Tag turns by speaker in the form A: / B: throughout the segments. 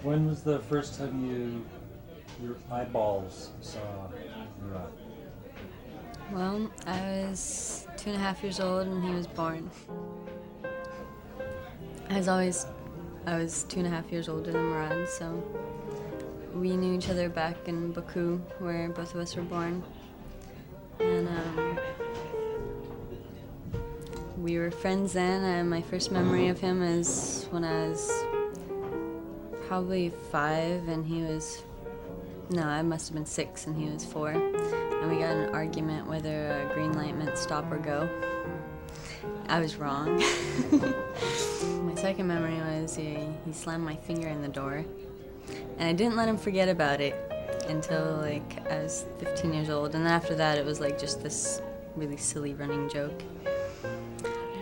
A: When was the first time your eyeballs saw Morad?
B: Well, I was 2.5 years old and he was born. I was 2.5 years older than Morad, so we knew each other back in Baku, where both of us were born. And we were friends then, and my first memory of him is when I was probably 5 and he was, no, I must have been 6 and he was 4. And we got in an argument whether a green light meant stop or go. I was wrong. My second memory was he slammed my finger in the door. And I didn't let him forget about it until I was 15 years old. And then after that it was just this really silly running joke.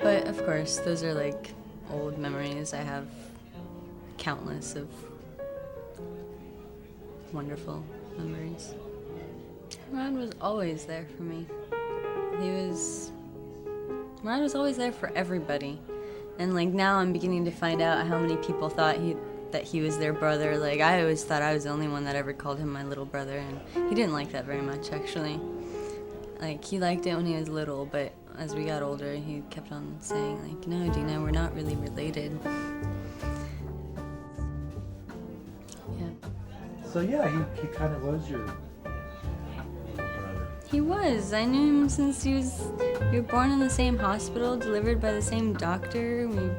B: But of course, those are old memories. I have countless of wonderful memories. Morad was always there for me. Morad was always there for everybody. And now I'm beginning to find out how many people thought that he was their brother. I always thought I was the only one that ever called him my little brother, and he didn't like that very much, actually. He liked it when he was little, but as we got older, he kept on saying, no, Dina, we're not really related. Yeah.
A: So yeah, he kind of was your little brother.
B: He was. I knew him since we were born in the same hospital, delivered by the same doctor. We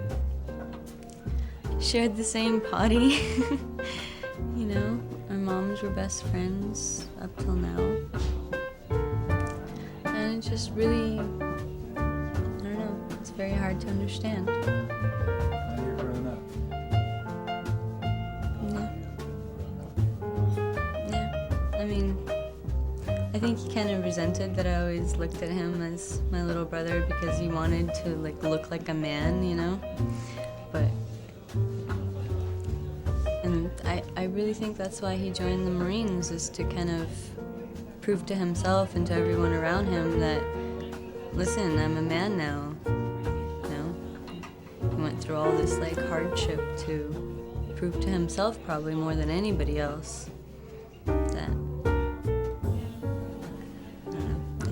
B: shared the same potty. Our moms were best friends up till now. And it's just really, I don't know, it's very hard to understand.
A: Now you're grown up.
B: Yeah. I think he kind of resented that I always looked at him as my little brother because he wanted to look like a man, But and I really think that's why he joined the Marines, is to kind of prove to himself and to everyone around him that, listen, I'm a man now. He went through all this hardship to prove to himself, probably more than anybody else, that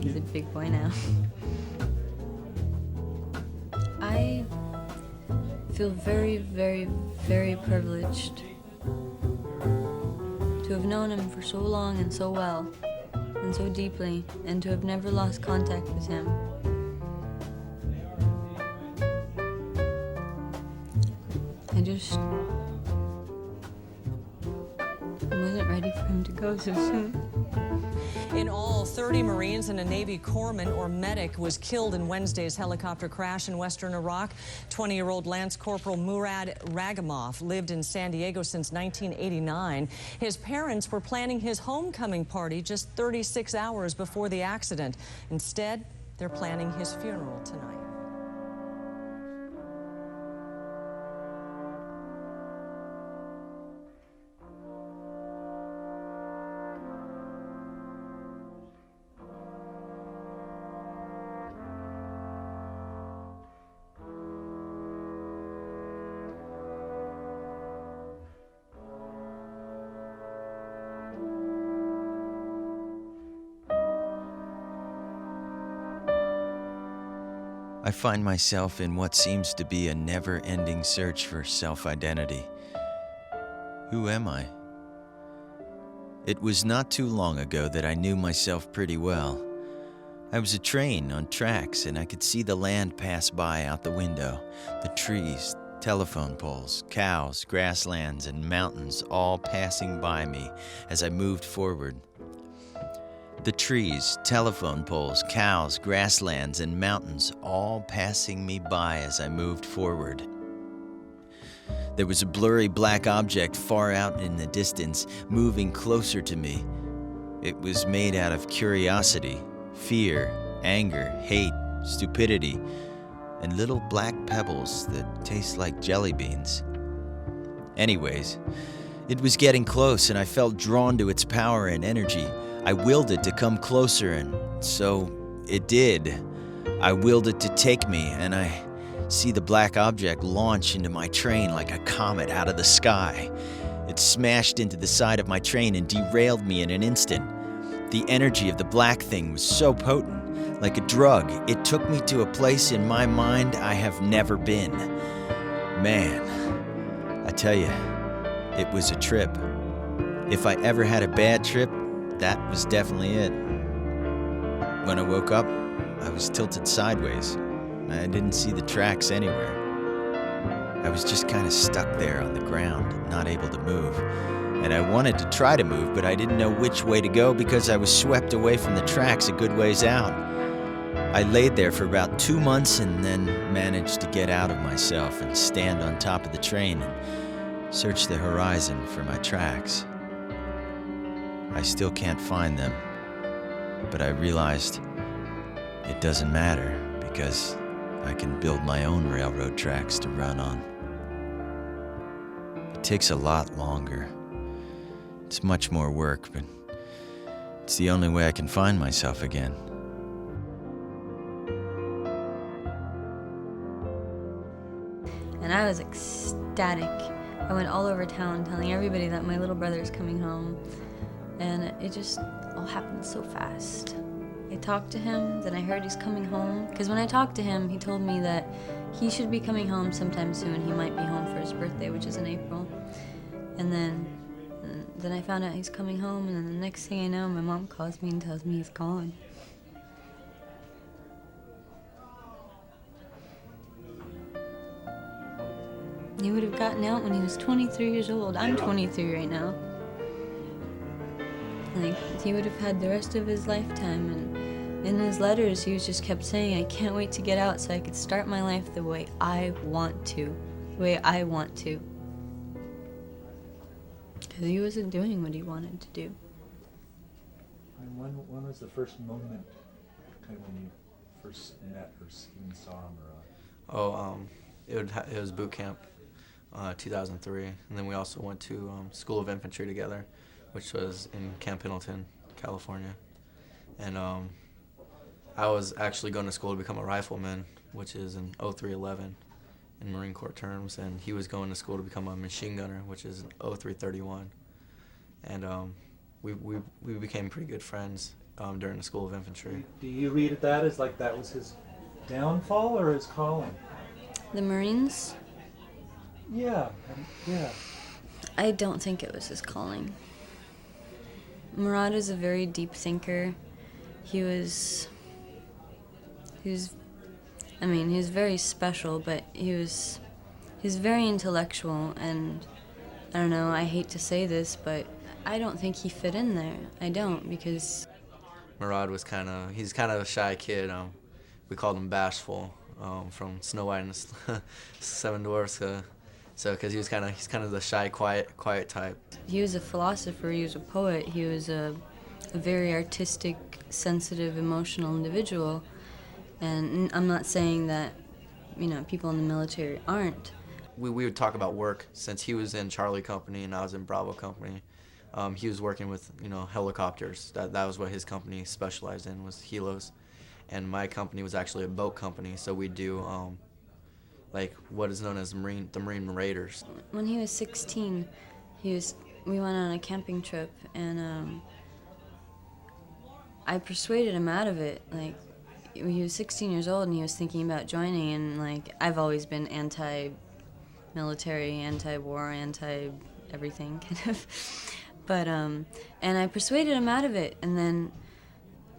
B: he's a big boy now. I feel very, very, very privileged to have known him for so long and so well and so deeply, and to have never lost contact with him. I just wasn't ready for him to go so soon.
C: In all, 30 Marines and a Navy corpsman or medic was killed in Wednesday's helicopter crash in western Iraq. 20-year-old Lance Corporal Mourad Ragimov lived in San Diego since 1989. His parents were planning his homecoming party just 36 hours before the accident. Instead, they're planning his funeral tonight.
D: I find myself in what seems to be a never-ending search for self-identity. Who am I? It was not too long ago that I knew myself pretty well. I was a train on tracks, and I could see the land pass by out the window, the trees, telephone poles, cows, grasslands, and mountains all passing by me as I moved forward. The trees, telephone poles, cows, grasslands, and mountains all passing me by as I moved forward. There was a blurry black object far out in the distance, moving closer to me. It was made out of curiosity, fear, anger, hate, stupidity, and little black pebbles that taste like jelly beans. Anyways, it was getting close, and I felt drawn to its power and energy. I willed it to come closer, and so it did. I willed it to take me, and I see the black object launch into my train like a comet out of the sky. It smashed into the side of my train and derailed me in an instant. The energy of the black thing was so potent, like a drug. It took me to a place in my mind I have never been. Man, I tell you, it was a trip. If I ever had a bad trip, that was definitely it. When I woke up, I was tilted sideways. I didn't see the tracks anywhere. I was just kind of stuck there on the ground, not able to move. And I wanted to try to move, but I didn't know which way to go because I was swept away from the tracks a good ways out. I laid there for about 2 months and then managed to get out of myself and stand on top of the train and search the horizon for my tracks. I still can't find them, but I realized it doesn't matter because I can build my own railroad tracks to run on. It takes a lot longer. It's much more work, but it's the only way I can find myself again.
B: And I was ecstatic. I went all over town telling everybody that my little brother's coming home. And it just all happened so fast. I talked to him, then I heard he's coming home. Because when I talked to him, he told me that he should be coming home sometime soon. He might be home for his birthday, which is in April. And then I found out he's coming home, and then the next thing I know, my mom calls me and tells me he's gone. He would have gotten out when he was 23 years old. I'm 23 right now. Like, he would have had the rest of his lifetime, and in his letters, he was just kept saying, I can't wait to get out so I could start my life the way I want to. The way I want to. Because he wasn't doing what he wanted to do.
A: And when was the first moment, kind of when you first met or even saw him?
E: It was boot camp, 2003, and then we also went to School of Infantry together, which was in Camp Pendleton, California. And I was actually going to school to become a rifleman, which is in 0311 in Marine Corps terms, and he was going to school to become a machine gunner, which is in 0331. And we became pretty good friends during the School of Infantry.
A: Do you read that as like that was his downfall or his calling?
B: The Marines?
A: Yeah, yeah.
B: I don't think it was his calling. Morad is a very deep thinker. He was very special, but he was very intellectual, and I don't know, I hate to say this, but I don't think he fit in there. I don't, because
E: Morad was he's kind of a shy kid. We called him Bashful, from Snow White and the Seven Dwarfs. Because he's kind of the shy, quiet type.
B: He was a philosopher, he was a poet, he was a very artistic, sensitive, emotional individual. And I'm not saying that, people in the military aren't.
E: We would talk about work. Since he was in Charlie Company and I was in Bravo Company, he was working with, helicopters. That was what his company specialized in, was helos. And my company was actually a boat company, so we do like what is known as the Marine Raiders.
B: When he was 16, we went on a camping trip, and I persuaded him out of it. Like, he was 16 years old and he was thinking about joining, and like, I've always been anti-military, anti-war, anti-everything kind of. But and I persuaded him out of it, and then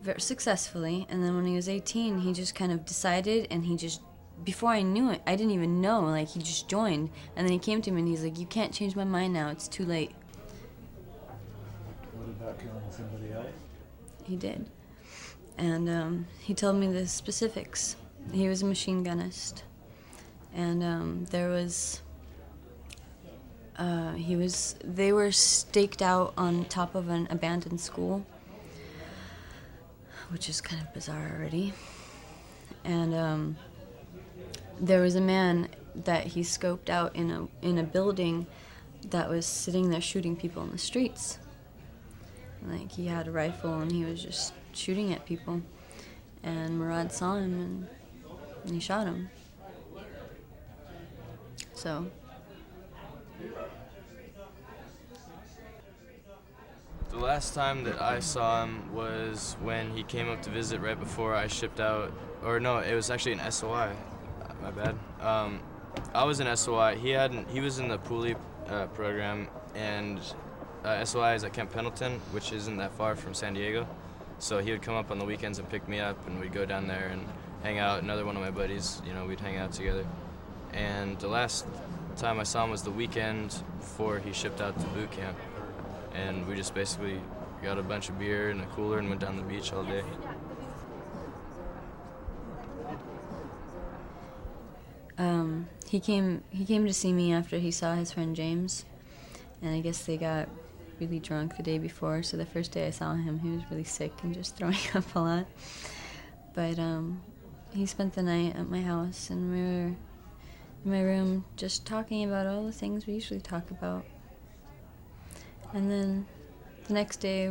B: very successfully. And then when he was 18, he just kind of decided, and he just, before I knew it, I didn't even know, like, he just joined. And then he came to me and he's like, you can't change my mind now, it's too late.
A: What about killing somebody else?
B: He did. And he told me the specifics. He was a machine gunnist. And they were staked out on top of an abandoned school, which is kind of bizarre already. And there was a man that he scoped out in a building that was sitting there shooting people in the streets. Like, he had a rifle and he was just shooting at people. And Morad saw him and he shot him. So
F: The last time that I saw him was when he came up to visit right before I shipped out, or no, it was actually an SOI. My bad. I was in SOI. He was in the Pooley program, and SOI is at Camp Pendleton, which isn't that far from San Diego. So he would come up on the weekends and pick me up, and we'd go down there and hang out. Another one of my buddies, we'd hang out together. And the last time I saw him was the weekend before he shipped out to boot camp. And we just basically got a bunch of beer and a cooler and went down the beach all day.
B: He came to see me after he saw his friend James, and I guess they got really drunk the day before, so the first day I saw him, he was really sick and just throwing up a lot. But he spent the night at my house, and we were in my room just talking about all the things we usually talk about. And then the next day,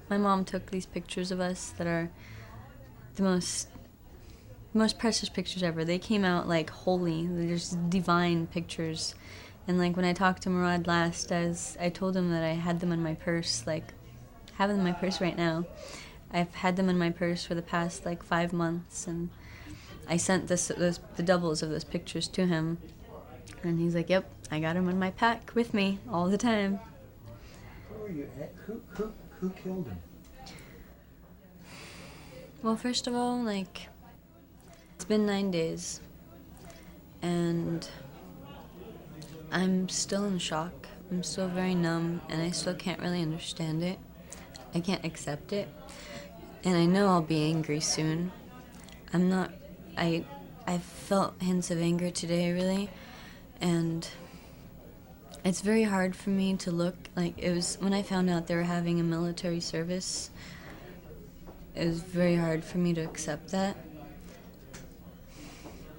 B: my mom took these pictures of us that are the most precious pictures ever. They came out like holy. They're just divine pictures. And like when I talked to Morad last, I told him that I had them in my purse, like have them in my purse right now. I've had them in my purse for the past 5 months, and I sent the doubles of those pictures to him, and he's like, "Yep, I got them in my pack with me all the time."
A: Who killed him?
B: Well, first of all, it's been 9 days, and I'm still in shock. I'm still very numb, and I still can't really understand it. I can't accept it, and I know I'll be angry soon. I felt hints of anger today, really, and it's very hard for me to look. It was when I found out they were having a military service, it was very hard for me to accept that.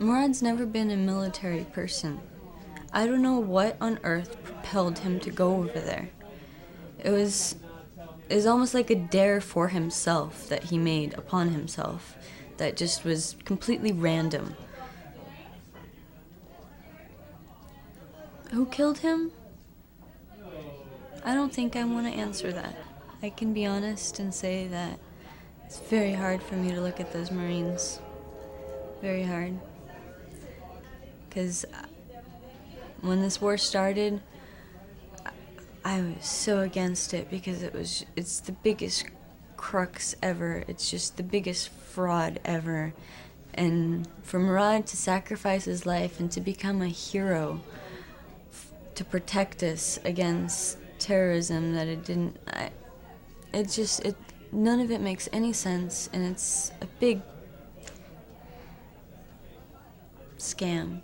B: Murad's never been a military person. I don't know what on earth propelled him to go over there. It was almost like a dare for himself that he made upon himself that just was completely random. Who killed him? I don't think I want to answer that. I can be honest and say that it's very hard for me to look at those Marines. Very hard. Because when this war started, I was so against it because it's the biggest crux ever. It's just the biggest fraud ever. And for Morad to sacrifice his life and to become a hero to protect us against terrorism, that none of it makes any sense, and it's a big scam.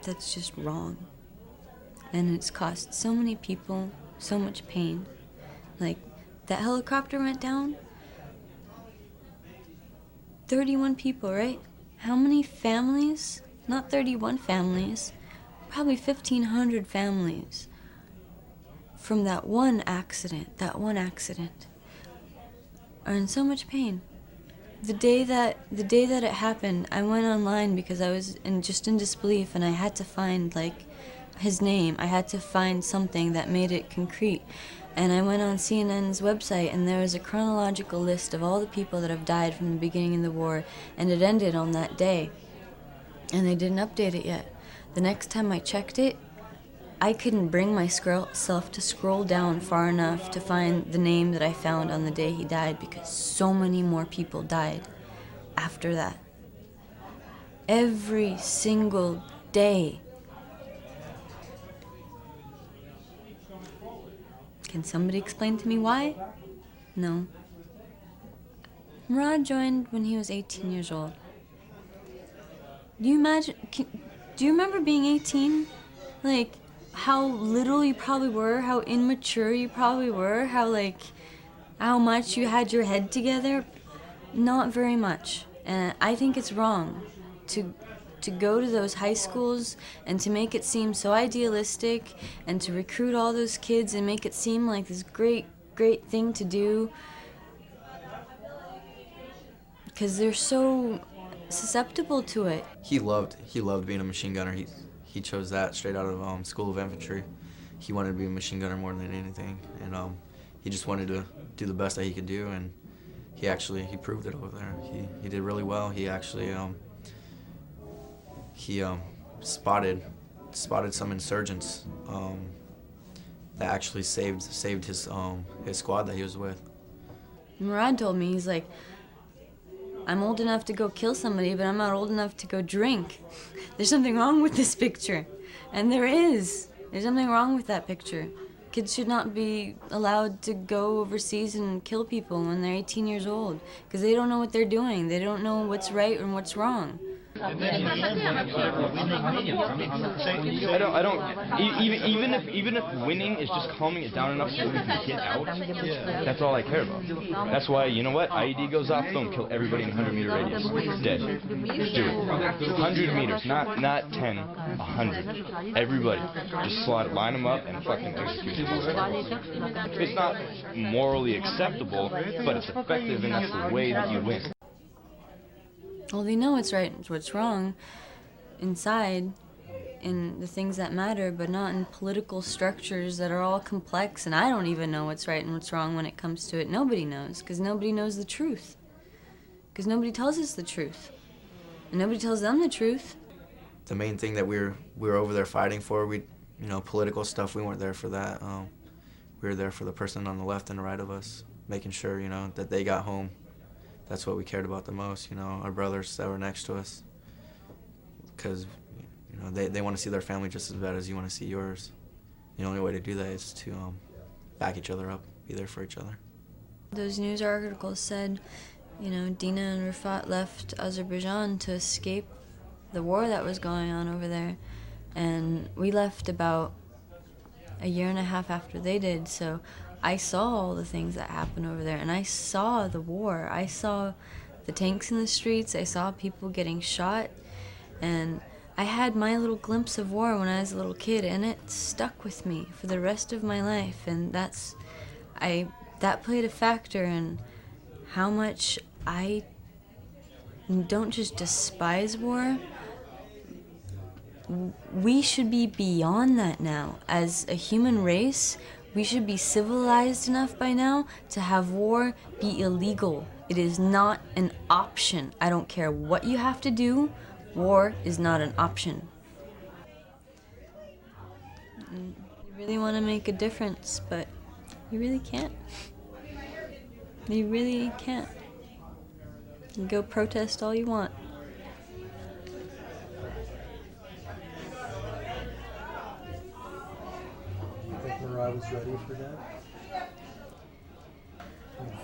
B: That's just wrong. And it's cost so many people so much pain. That helicopter went down. 31 people, right? How many families? Not 31 families. Probably 1,500 families. From that one accident, are in so much pain. The day that it happened, I went online because I was in disbelief, and I had to find his name. I had to find something that made it concrete. And I went on CNN's website, and there was a chronological list of all the people that have died from the beginning of the war, and it ended on that day. And they didn't update it yet. The next time I checked it, I couldn't bring myself to scroll down far enough to find the name that I found on the day he died, because so many more people died after that. Every single day. Can somebody explain to me why? No. Morad joined when he was 18 years old. Do you remember being 18? How little you probably were, how immature you probably were, how much you had your head together? Not very much. And I think it's wrong to go to those high schools and to make it seem so idealistic, and to recruit all those kids and make it seem like this great, great thing to do, because they're so susceptible to it.
E: He loved being a machine gunner. He chose that straight out of School of Infantry, he wanted to be a machine gunner more than anything, and he just wanted to do the best that he could do, and he proved it over there. He did really well. He actually spotted some insurgents that actually saved his squad that he was with.
B: Morad told me, he's like, I'm old enough to go kill somebody, but I'm not old enough to go drink. There's something wrong with this picture. And there is. There's something wrong with that picture. Kids should not be allowed to go overseas and kill people when they're 18 years old, because they don't know what they're doing. They don't know what's right and what's wrong.
G: I don't, even if winning is just calming it down enough so we can get out, that's all I care about. That's why, you know what, IED goes off, boom, kill everybody in 100-meter radius. Dead. Just do it. 100 meters, not 10, 100. Everybody. Just line them up and fucking execute them. It's not morally acceptable, but it's effective, and that's the way that you win.
B: Well, they know what's right and what's wrong inside in the things that matter, but not in political structures that are all complex, and I don't even know what's right and what's wrong when it comes to it. Nobody knows, because nobody knows the truth. Because nobody tells us the truth. And nobody tells them the truth.
E: The main thing that we were over there fighting for, political stuff, we weren't there for that. We were there for the person on the left and the right of us, making sure, that they got home. That's what we cared about the most, our brothers that were next to us. Because, they want to see their family just as bad as you want to see yours. The only way to do that is to back each other up, be there for each other.
B: Those news articles said, Dina and Rafat left Azerbaijan to escape the war that was going on over there. And we left about a year and a half after they did, so I saw all the things that happened over there, and I saw the war. I saw the tanks in the streets. I saw people getting shot, and I had my little glimpse of war when I was a little kid, and it stuck with me for the rest of my life. And that played a factor in how much I don't just despise war. We should be beyond that now. As a human race, we should be civilized enough by now to have war be illegal. It is not an option. I don't care what you have to do. War is not an option. You really want to make a difference, but you really can't. You really can't. You go protest all you want.
A: Morad was ready for that?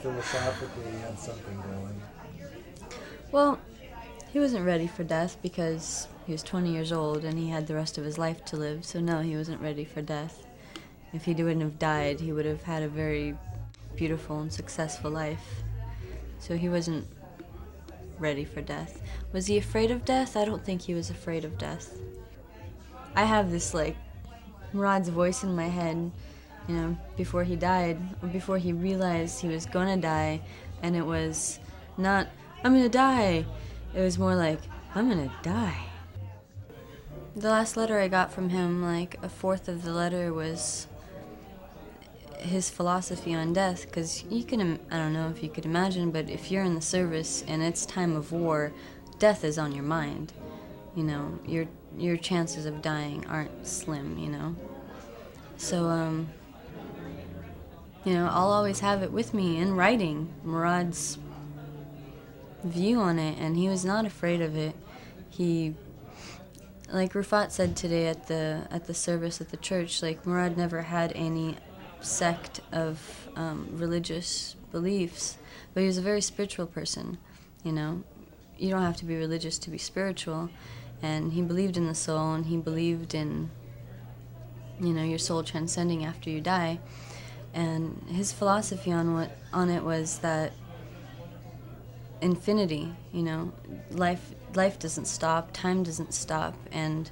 A: Philosophically, he had something going.
B: Well, he wasn't ready for death because he was 20 years old and he had the rest of his life to live, so no, he wasn't ready for death. If he wouldn't have died, he would have had a very beautiful and successful life. So he wasn't ready for death. Was he afraid of death? I don't think he was afraid of death. I have this, Murad's voice in my head, before he died, or before he realized he was gonna die, and it was not, I'm gonna die. It was more like, I'm gonna die. The last letter I got from him, a fourth of the letter was his philosophy on death, because I don't know if you could imagine, but if you're in the service and it's time of war, death is on your mind. Your chances of dying aren't slim, So, I'll always have it with me in writing, Murad's view on it, and he was not afraid of it. He, like Rafat said today at the service at the church, Morad never had any sect of religious beliefs, but he was a very spiritual person, You don't have to be religious to be spiritual, and he believed in the soul, and he believed in, your soul transcending after you die. And his philosophy on it was that infinity, life doesn't stop, time doesn't stop, and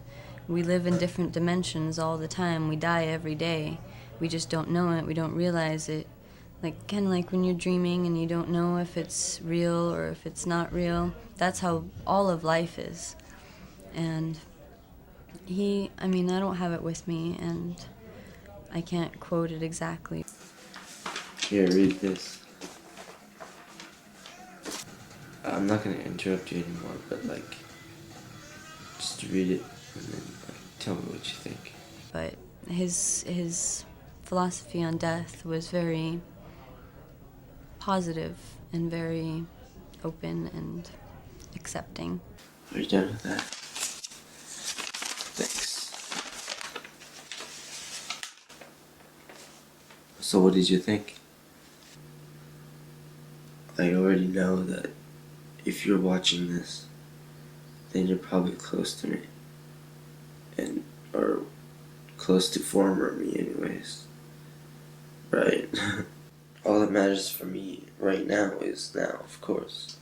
B: we live in different dimensions all the time. We die every day. We just don't know it. We don't realize it. Kind of like when you're dreaming and you don't know if it's real or if it's not real. That's how all of life is. And I don't have it with me, and I can't quote it exactly.
H: Here, read this. I'm not gonna interrupt you anymore, but like, just read it and then like, tell me what you think.
B: But his philosophy on death was very positive and very open and accepting.
H: Are you done with that? Thanks. So what did you think? I already know that if you're watching this, then you're probably close to me. Or close to former me anyways. Right? All that matters for me right now is now, of course.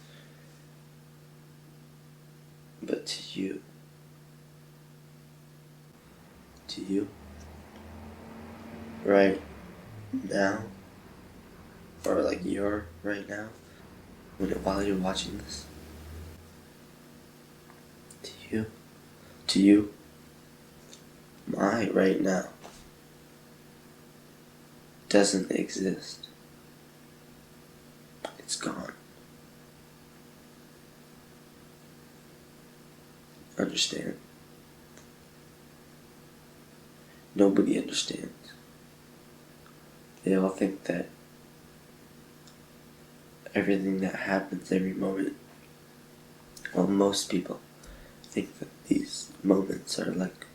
H: But to you, right now, or like you're right now, while you're watching this, to you, my right now doesn't exist. It's gone. Understand? Nobody understands. They all think that everything that happens every moment, well, most people think that these moments are like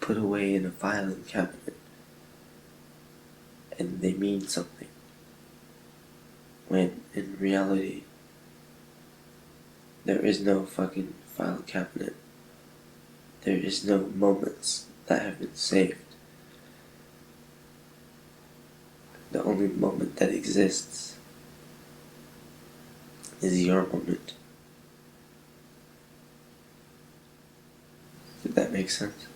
H: put away in a filing cabinet and they mean something, when in reality there is no fucking file cabinet. There is no moments that have been saved. The only moment that exists is your moment. Did that make sense?